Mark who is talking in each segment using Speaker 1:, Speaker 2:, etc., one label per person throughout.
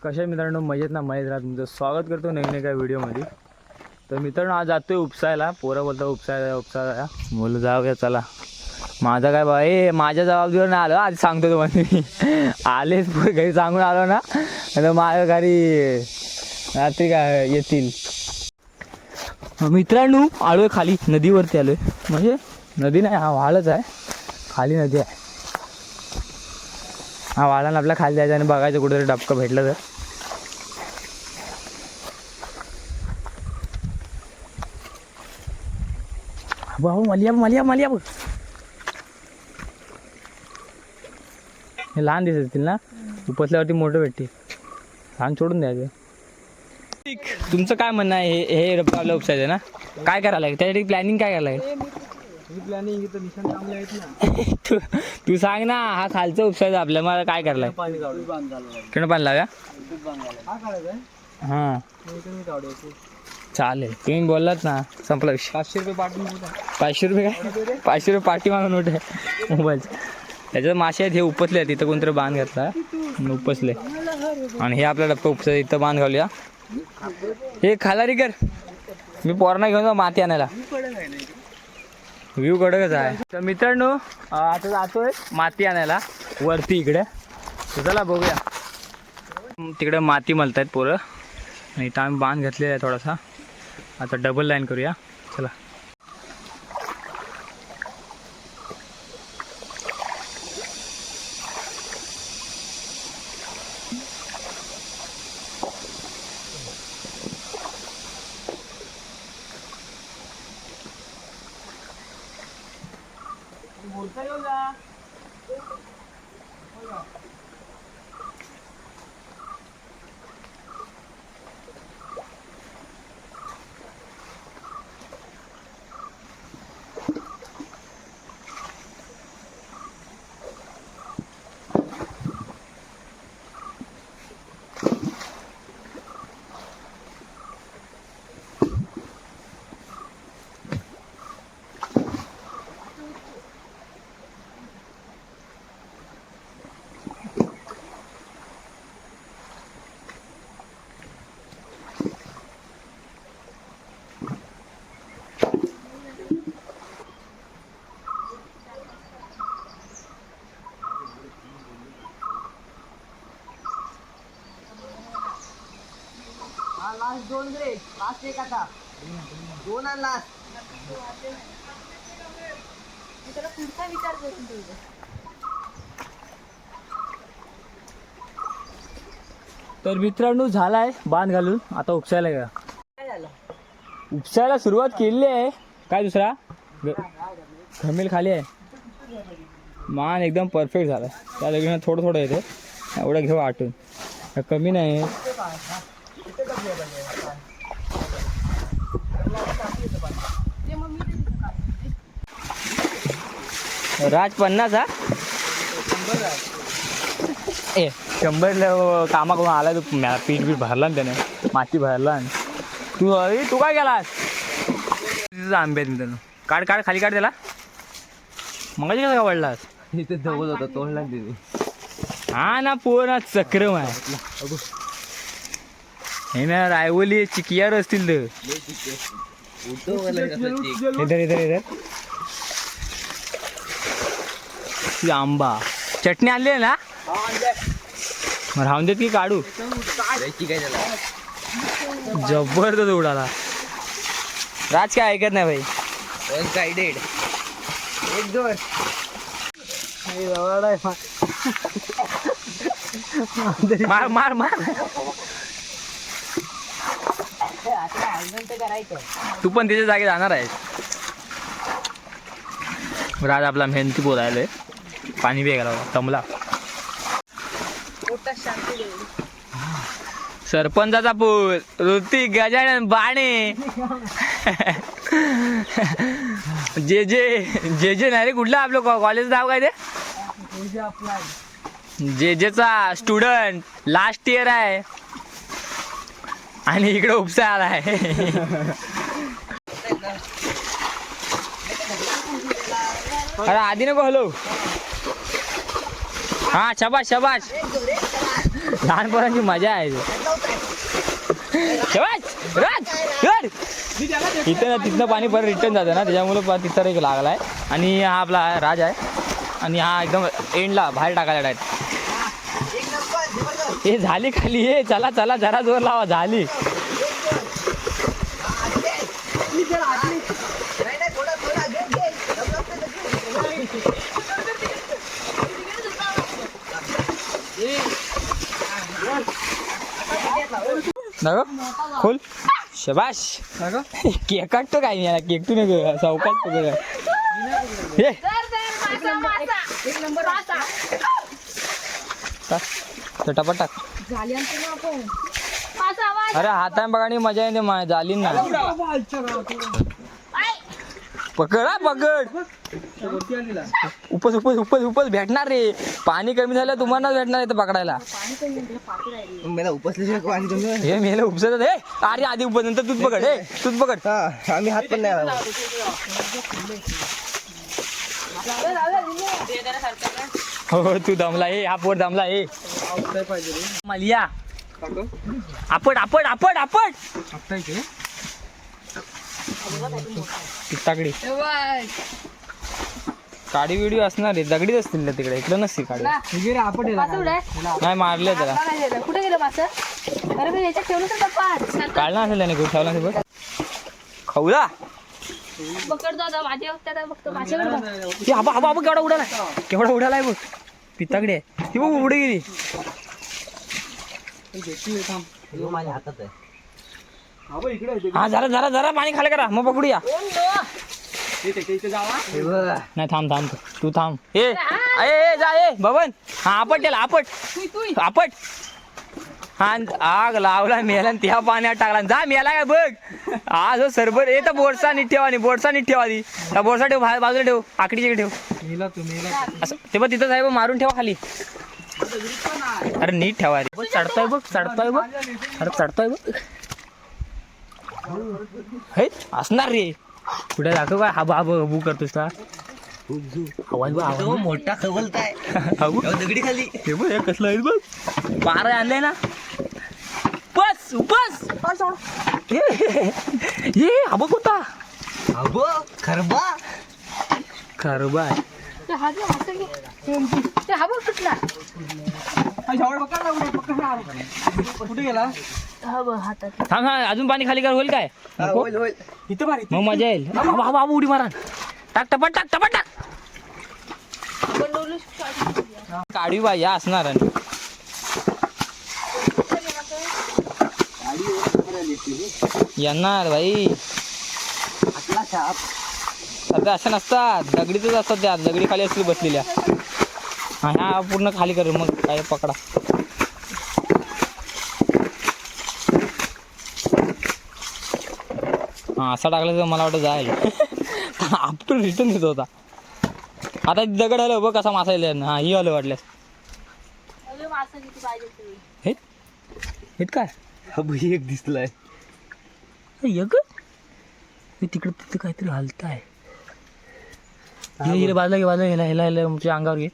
Speaker 1: कशा मित्रांनो, मजेत ना? मजेत राहा. तुमचं स्वागत करतो नवीन एका व्हिडिओमध्ये. तर मित्रांनो, आज जातोय उपसायला. पोरं बोलतो उपसायला बोलू जाऊया चला. माझा काय बाई माझ्या जबाबदारीवर नाही आलो. आज सांगतो तुम्हाला मी आलेच घरी सांगून आलो ना, तर माझ्या घरी रात्री काय येतील. मित्रांनो, आलोय खाली नदीवरती आलोय. म्हणजे नदी नाही, हा वाळच आहे. खाली नदी आहे. हा वाळानं आपल्या खाली जायचं आणि बघायचं कुठेतरी डबकं भेटलं तर. भाऊ मलिया बघ. हे लहान दिसत असतील ना, उपसल्यावरती मोठं भेटते. लहान सोडून द्यायचं. तुमचं काय म्हणणं आहे? हे आपल्या उपसायचं ना, काय करायला आहे त्यासाठी? प्लॅनिंग काय करायला आहे?
Speaker 2: प्लॅनिंग इथं निशाण थांबले आहेत ना.
Speaker 1: तू सांग ना. हा खालचं उपसायचं आपल्या, मला काय करायला आहे? किती पाणी लागा? हां चालेल, तुम्ही बोललात ना, संपला विषय.
Speaker 2: 500 रुपये पाठवून.
Speaker 1: 500 रुपये काय? 500 रुपये पाठी मागून नोट आहे मोबाईलचं. त्याच्यात मासे आहेत. हे उपसले आहेत. इथं कोणतरी बांध घातला उपसले. आणि हे आपला डबका उपसा इथं बांध घालूया. हे खालारी कर, मी पोरणा घेऊन जाऊ माती आणायला. व्ह्यू कडकच आहे. तर मित्रांनो, आता जातोय माती आणायला वरती इकडे. तर चला बघूया. तिकडे माती मलतायत पोरं आणि इथं आम्ही बांध घातलेला आहे थोडासा. आता डबल लाईन करूया चला.
Speaker 2: लास्ट 2 रे, लास्ट एक आता 2 आणि लास्ट.
Speaker 3: मी त्याला पुढचा विचार करून ठेवतो.
Speaker 1: तर मित्रांनो, झालाय बांध घालून. आता उपसायला घ्या.
Speaker 2: काय झालं?
Speaker 1: उपसायला सुरुवात केली आहे. काय दुसरा घमेल खाली आहे. मान एकदम परफेक्ट झाला. त्या लगेच थोडं थोडं येते. एवढं घेऊ आटून, कमी नाही. राज 50 हा. 100 कामा करून आला. तू पीठ भरला ना त्याने, माती भरला. तू काय केलास? तिथं आंबे आहेत मित्रांनो. काढ खाली काढ त्याला. मगाशी कसा आवडलास?
Speaker 2: इथे जवळ होता तोंडला दिली.
Speaker 1: हा ना, पूर्ण चक्रम आहे. हे ना रायवली चिकियार असतील तर. इधर आंबा चटणी आणली आहे ना, राहून देत की काढू. जबरदस्त उडाला. राज काय ऐकत नाही भाई.
Speaker 2: गाइडेड 1-2
Speaker 1: मार तू पण तिच्या जागी जाणार आहेस. राज आपला मेहनती बोलायला पाणी बेगाला तमला. सरपंचाचा पूर ऋतिक गजानन बाणे. जे नाही रे, कुठलं आपलं कॉलेज नाव काय ते? जेचा स्टुडंट लास्ट इयर आहे आणि इकडे उपसा आला आहे. अरे आधी नको हलो. हाँ शाबाश शाबाश लहान पोरांची मजा आहे इथं ना तिथनं पाणी परत रिटर्न जातं ना त्याच्यामुळे तिथं एक लागलाय. आणि हा आपला राज आहे आणि हा एकदम एंडला बाहेर टाकायला डायरेक्ट. हे झाली खाली हे चला चला जरा जोर लावा झाली. खोल शबाश केक काटतो काय मी याला केक तू नको चौकात पकड हे चटापट टाक. अरे हाताने बघा आणि मजा येते झाली ना. पकड हा पकड उपस उपस उपस उपस भेटणार रे. पाणी कमी झालं तुम्हाला भेटणार आहे पकडायला. हे मेलं उपसत हे अरे आधी उपस नंतर तूच पकड हे तूच पकड.
Speaker 2: आम्ही हात पण नाही आला.
Speaker 1: हो तू दमला हे हा पोर दमला हे मलिया आपट आपट आपट आपट तिकटाकडी काडी व्हिडिओ असणार आहे दगडीच असतील ना तिकडे इकडे नसतील काडी. नाही मारले त्याला
Speaker 3: कुठे गेलं मासं अरे याच्यात ठेवलं तर
Speaker 1: काढला असेल त्याने कुठे ठेवला असेल बघ खाऊला
Speaker 3: पकडतो आता माझ्या फक्त माझ्याकडे
Speaker 1: हबा हबा केवढा उडालाय बघ पिताकडे ती बघ उडे गेली.
Speaker 2: माझ्या हातात आहे.
Speaker 1: हा जरा जरा जरा पाणी खाली करा मग पकडूया. नाही थांब थांब तू थांब ए जा ए बबन हा आपट त्याला आपट आपट. हा आग लावला मेला त्या पाण्यात टाकला जा मेला काय बघ. हा जो सरबर ए तर बोरसा नीट ठेवा बोरसा नीट ठेवा ती बोरसा ठेव बाजूला ठेव आकडीचे ठेव असं ते बघ तिथं साहेब मारून ठेवा खाली. अरे नीट ठेवा रे बघ चढतोय बघ अरे चढतोय बघ हे असणार रे कुठे दाखव काय हा बाबा हबू करतोस का आवाज बघ आवाज
Speaker 2: मोठा खवलताय दगडी खाली.
Speaker 1: हे बघ कसलं आहे बघ बारा आणलंय ना बस बस ये हा बघ होता
Speaker 2: अबो खरबा
Speaker 1: खरबा
Speaker 3: कुठला
Speaker 2: कुठे गेला.
Speaker 1: थांब हा अजून पाणी खाली कर होईल काय
Speaker 2: होईल होईल.
Speaker 1: मग मजा येईल. बाबा उडी मारा टाक टपट टाक टपट टाक काढवी बाई असणार येणार भाई सध्या अशा नसतात दगडीतच असतात त्या दगडी खाली असतील बसलेल्या. हा ह्या पूर्ण खाली कर मग काय पकडा. हा असा टाकला तर मला वाटतं जाईल आपण रिटर्न येत होता. आता दगड आलं बघ कसा मासा येईल. हा ही आलं वाटल्यास हे काय
Speaker 2: एक दिसलाय
Speaker 1: एक तिकडं तिथं काहीतरी हलत आहे. हिरे बाजूला घे बाजूला ह्याला ह्याला ह्याला तुमच्या अंगावर घे.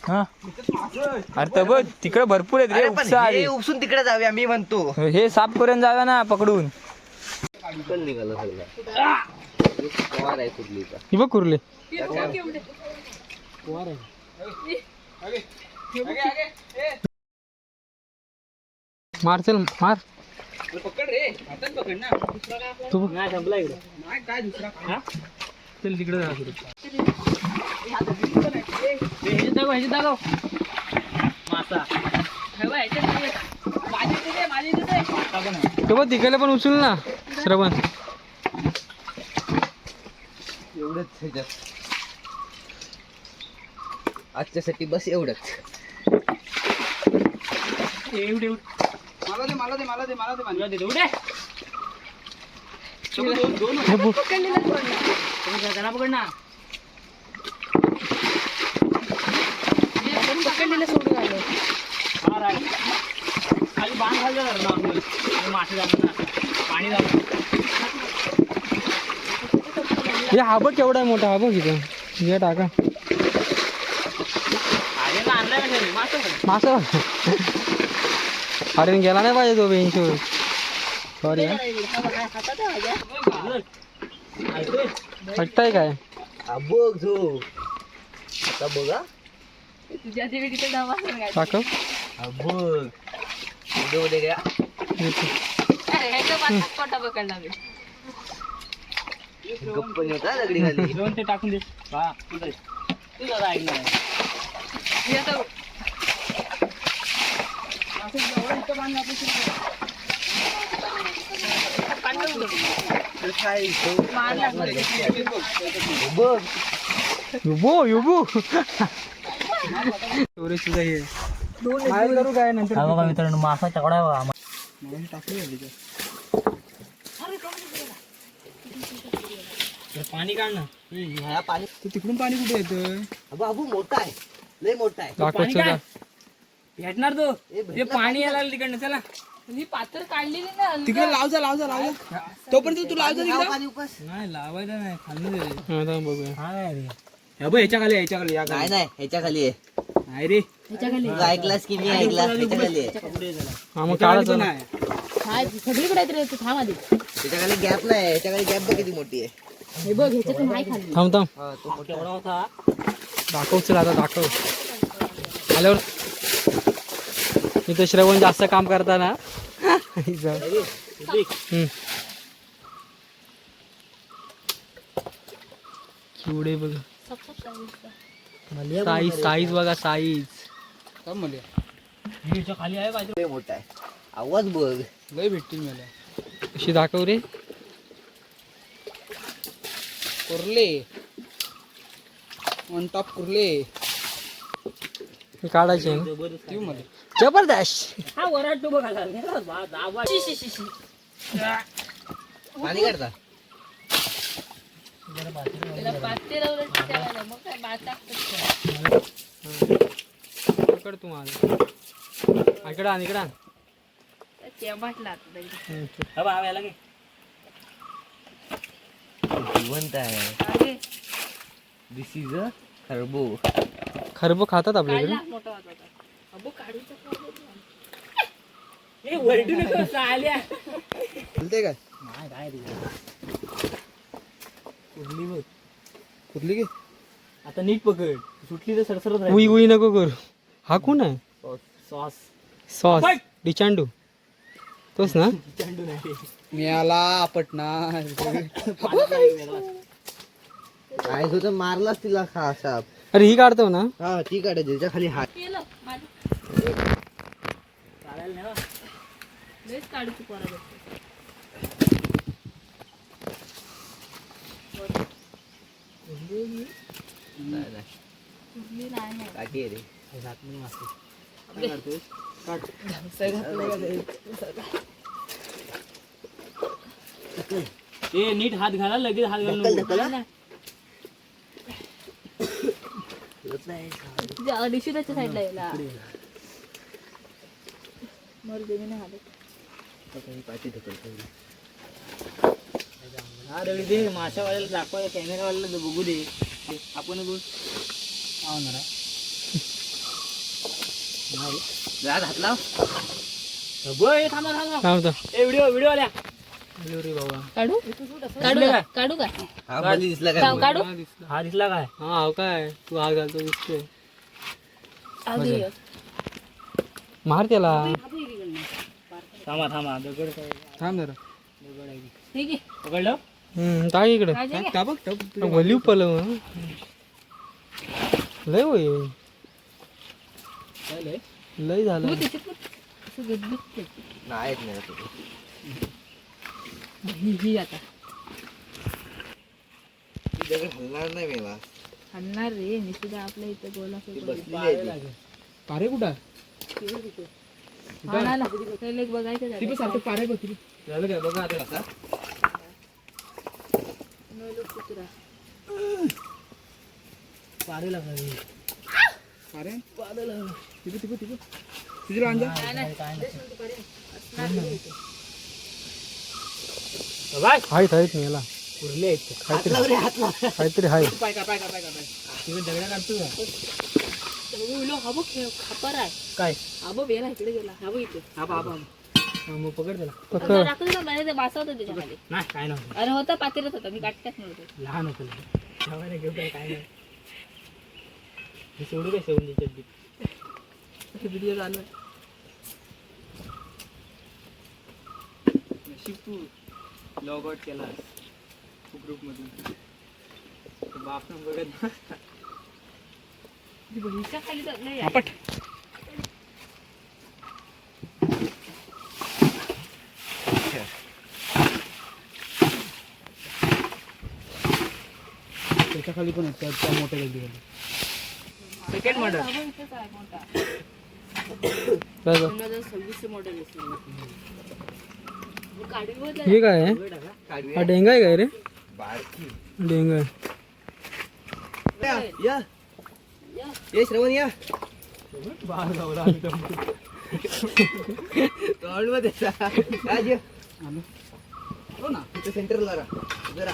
Speaker 1: हा अरे तर बघ तिकडे भरपूर आहेत रे उपसा आहे.
Speaker 2: उपसून तिकडे जाऊया मी म्हणतो.
Speaker 1: हे साफ करून जाऊया ना पकडून.
Speaker 2: निघाला
Speaker 1: ही बघ कुर्ले मार चल मार पकड रे हातात पकड ना तू नाही संपला इकडे नाही काय दुसरा चल तिकडे जा मासा तो बघ तिकडे पण उचल ना श्रवण
Speaker 2: एवढंच आजच्यासाठी बस एवढंच.
Speaker 1: हा बघ केवढा मोठा हा बघ इथं
Speaker 2: घे टाका मासा अरे गेला नाही पाहिजे तो बेंचवर सॉरी वाटतंय काय
Speaker 1: बघ जो आता बघा
Speaker 3: तुझ्या तिथे डावा
Speaker 2: टाकव
Speaker 1: बघ उद्या घ्या
Speaker 3: पोटा पकडला मी
Speaker 1: गप्प होता दगडी खाली
Speaker 4: दोन ते टाकून दे हा तुझं तुझं ऐकणार
Speaker 1: बघ
Speaker 2: युबो युबो तुझा हे काय करू काय नंतर
Speaker 4: बघा मित्रांनो मासा चकडा बघा पाणी काढ ना
Speaker 1: ह्या पाणी
Speaker 2: तू तिकडून पाणी कुठे येतं
Speaker 1: बाबू मोठा आहे लय मोठा आहे
Speaker 2: दाखवत चला
Speaker 4: भेटणार तो ते पाणी यायला लागलं तिकडनं चला
Speaker 3: मी पात्र काढलेली ना
Speaker 2: तिकडे लावजा तोपर्यंत तू लावजा
Speaker 1: पाणी उपास
Speaker 4: नाही लावायचं नाही खाल्लं तरी
Speaker 2: तिकडे बघूया
Speaker 4: हा काय रे
Speaker 2: हे बघ ह्याच्या खाली या
Speaker 1: नाही नाही ह्याच्या खाली आहे
Speaker 2: नाही रे
Speaker 3: ह्याच्या खाली
Speaker 1: तू ऐकलास की मी ऐकला ह्याच्या खाली आहे
Speaker 2: हा मग काढायचं नाही
Speaker 3: हाय सगळीकडे येते थांब आधी
Speaker 1: त्याच्या खाली गॅप नाही ह्याच्या खाली गॅप बघ किती मोठी आहे
Speaker 3: हे बघ ह्याच्यातून नाही खाल्ली
Speaker 2: थांब
Speaker 1: हा, तो मोठा
Speaker 4: केवढा होता
Speaker 2: दाखव चल आता दाखव आल्यावर इथं श्रवण जास्त काम करताना चिवडे बघ साईज बघा साईज
Speaker 4: खाली आहे पाहिजे
Speaker 1: लय मोठा आहे आवाज बघ
Speaker 2: लय भेटतील मला कशी दाखव रे कुर्ले ऑन टॉप कुर्ले हे काढायचे ना जबरदस्त
Speaker 4: हा वराटतो बघा
Speaker 1: पाणी काढता
Speaker 3: पाते लावलं त्याला मग काय भात टाकतात
Speaker 2: पकड तू मला इकडं आण इकडं आण
Speaker 3: त्या भाटला आता
Speaker 4: हा बा याला घे
Speaker 1: जिवंत आहे दिस इज अ खरबो
Speaker 2: खरबो खातात आपल्याकडे
Speaker 3: काढला मोठा होता अबो काढूचा
Speaker 4: ए वरडू नको चाल्या
Speaker 2: बोलते काय
Speaker 4: नाही काय रे
Speaker 2: कुर्ली बघ कुर्ली घे
Speaker 4: आता नीट पकड सुटली तर सरसरत
Speaker 2: उई उई नको करू हा कोण आहे
Speaker 4: सॉस
Speaker 2: सॉस डिचांडू तोच ना
Speaker 4: चंडू नाही
Speaker 2: मिळाला पटना
Speaker 1: काय होतं मारलाच तिला खा साप
Speaker 2: अरे ही काढतो ना
Speaker 1: हा ती काढायची त्याच्या खाली हात
Speaker 3: केलं माझं
Speaker 4: चालेल ना
Speaker 3: लयच काढूची पोरा
Speaker 1: नाही
Speaker 3: नाही
Speaker 1: काठी आहे रे
Speaker 4: ए नीट हात घाला लगेच हात घालून
Speaker 1: ढकल ढकल हा.
Speaker 3: डिशिटाच्या साईडला यायला मर दे मी नाही हालत
Speaker 1: पाठी ढकल
Speaker 4: हा दगडी दे माशावाल्याला दाखवा कॅमेरावाल्याला बघू दे आपण बोल होणार
Speaker 1: जा हात लाव
Speaker 4: थांबा थांबा
Speaker 2: थांबतो
Speaker 4: ए व्हिडिओ आल्या
Speaker 2: रे बाबा
Speaker 3: काढू काढू का काढू का
Speaker 1: हा खाली दिसला काय
Speaker 3: काढू
Speaker 4: हा दिसला काय
Speaker 2: हा हो काय तू हात घालतो दिसतोय
Speaker 3: अगदी
Speaker 2: मार त्याला
Speaker 4: थांबा दगड काय
Speaker 2: थांब जरा
Speaker 3: ठीक आहे
Speaker 4: पकडलं
Speaker 2: टाक इकडे
Speaker 3: काय जे?
Speaker 2: वलीव पलव लय होय लय झालं
Speaker 3: तू त्याच्यात असं गजबजते.
Speaker 1: नाही येत नाही तुझं
Speaker 3: ही आता
Speaker 1: ती दगड हलणार नाही मेला
Speaker 3: हलणार रे निसुद्धा आपल्या इथं गोला
Speaker 1: ती बसलेली आहे ती.
Speaker 2: पारे कुठं
Speaker 3: एक बघायचं झालं.
Speaker 2: पारे बघ झालं काय बघा आता
Speaker 3: कुत्रा.
Speaker 4: पारे लागला
Speaker 2: पारे तुझी लांजा आहेत मेला
Speaker 4: उरले आहेत ते.
Speaker 1: काहीतरी आहे.
Speaker 4: पाय का तिकडे दगडा काढतो का?
Speaker 3: हा बघ खापर आहे.
Speaker 4: काय
Speaker 3: हा बघ गेला इकडे गेला. हा बघ इथे.
Speaker 4: हा मग पकड त्याला.
Speaker 3: आता राखून दिला मला ते मासा होता त्याच्या खाली.
Speaker 4: नाही काय नव्हतं,
Speaker 3: अरे होता पातेल्यात होता मी काटण्यात नव्हतो.
Speaker 4: लहान होतं जेवायला घेऊ काय काय नाही. हे सोडू काय सेवून त्याच्यात व्हिडिओ चालू आहे. नशीब तू लॉग आउट केला ग्रुपमधून. बाप न बघत ना.
Speaker 3: बहिणीच्या खाली तर नाही आहे.
Speaker 4: आपट त्याच्या खाली पण आहेत त्या मोठ्या गर्दी खाली. Second murder.
Speaker 3: हा बघ इथेच आहे मोठा.
Speaker 1: काय गं?
Speaker 3: 2026 मॉडेल आहे. काढी बघ
Speaker 1: हे काय आहे? हा डेंगा आहे काय रे? डेंगा आहे.
Speaker 2: या ये श्रवण या
Speaker 4: बाहेर गावला
Speaker 2: ग्राउंड मध्ये राज ये.
Speaker 4: हो ना.
Speaker 2: तिथे सेंटरला जरा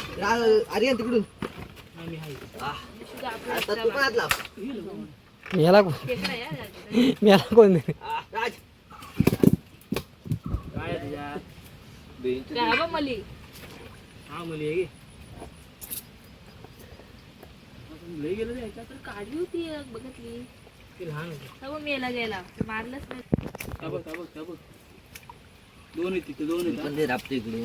Speaker 2: आर्यन तिकडून
Speaker 4: मी आहे.
Speaker 2: आता तू पण हात लाव.
Speaker 1: याला कोण दे?
Speaker 2: राज
Speaker 4: काय आहे तुझ्यात?
Speaker 3: हा बघ मली.
Speaker 4: हा मुली आहे की. लई गेलं रे ह्याच्यात.
Speaker 3: तर काढली होती एक बघितली.
Speaker 4: ते लहान होते.
Speaker 3: हा बघ मेला गेला. मारलंच नाही.
Speaker 4: हा बघ दोन आहेत तिथे, दोन आहेत.
Speaker 2: पण ते राबते इकडून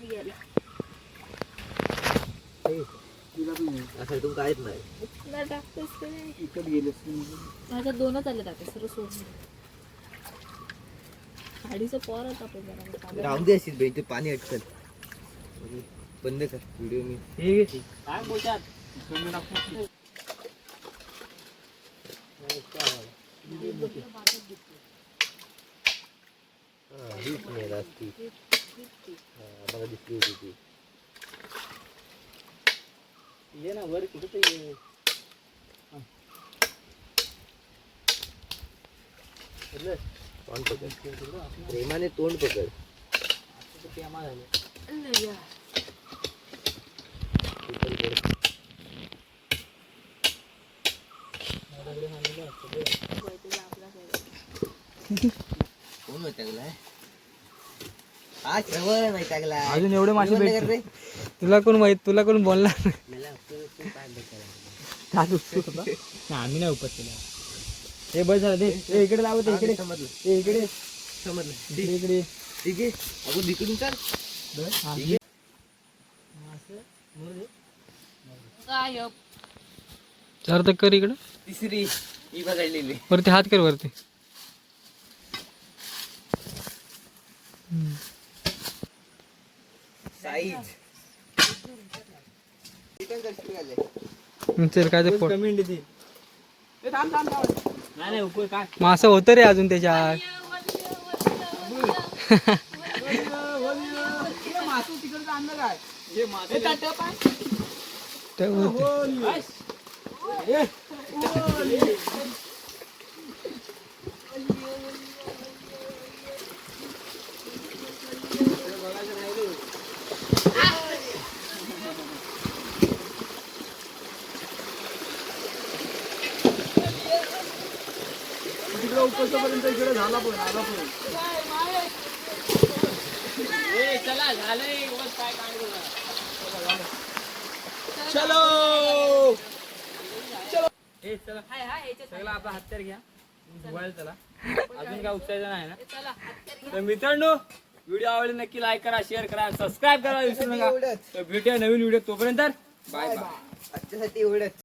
Speaker 3: गेला.
Speaker 4: तिला पण आहे.
Speaker 2: असं तू काहीच नाही.
Speaker 3: नाही टाकतोस का नाही?
Speaker 4: इकडे गेलेस.
Speaker 3: माझ्या दोनच आले टाकते सर्व सोडून. गाडीचं पॉर होता आपण जरा.
Speaker 2: राहून दे अशीच बाई, ते पाणी अटकल. बंद कर व्हिडिओ मी.
Speaker 4: हे घे. काय बोलतात? कमी टाकतो.
Speaker 2: हीच नाही रास्ती. मला दिसली होती ती.
Speaker 4: ये ना वर कुठे तर ये.
Speaker 2: तोंड पकड, प्रेमाने तोंड पकड.
Speaker 4: प्रेमा झाले.
Speaker 2: कोण टाकलाय? हा श्रवण नाही टाकला.
Speaker 1: अजून एवढे मासे
Speaker 2: बंद कर
Speaker 1: भेटले.
Speaker 2: रे.
Speaker 1: तुला कोण माहित, तुला कोण बोलणार
Speaker 2: मला तू काय बघायला.
Speaker 1: आम्ही नाही उपत केला. हे बस झालं ते. हे इकडे लावत इकडे.
Speaker 2: समजलं
Speaker 1: हे इकडे
Speaker 2: समजलं.
Speaker 1: इकडे
Speaker 2: ठीक आहे आपण इकडून चाल.
Speaker 3: काय
Speaker 1: चार तक कर इकडे.
Speaker 2: तिसरी ही बघायलेली.
Speaker 1: वरती हात कर वरती.
Speaker 2: साईज चिकन कशी आले.
Speaker 1: चल काय ते
Speaker 4: कमेंट येते. नाही उपर काय
Speaker 1: मासं होतं रे अजून त्याच्यात.
Speaker 4: मासू तिकडचं आणलं काय? हे मासे
Speaker 1: ते वरती.
Speaker 4: तिकडे उपसपर्यंत इकडे झाला पण आला पण. चला झालंय काय चलो ए चला सगळं आपला हत्यार घ्या. धुवायला चला. अजून काय उपसायचं नाही ना. तर मित्रांनो व्हिडिओ आवडले नक्की लाईक करा, शेअर करा, सबस्क्राईब करा विसरू नका. तर भेटूया नवीन व्हिडिओ. तोपर्यंत बाय बाय.
Speaker 2: आजच्यासाठी एवढंच.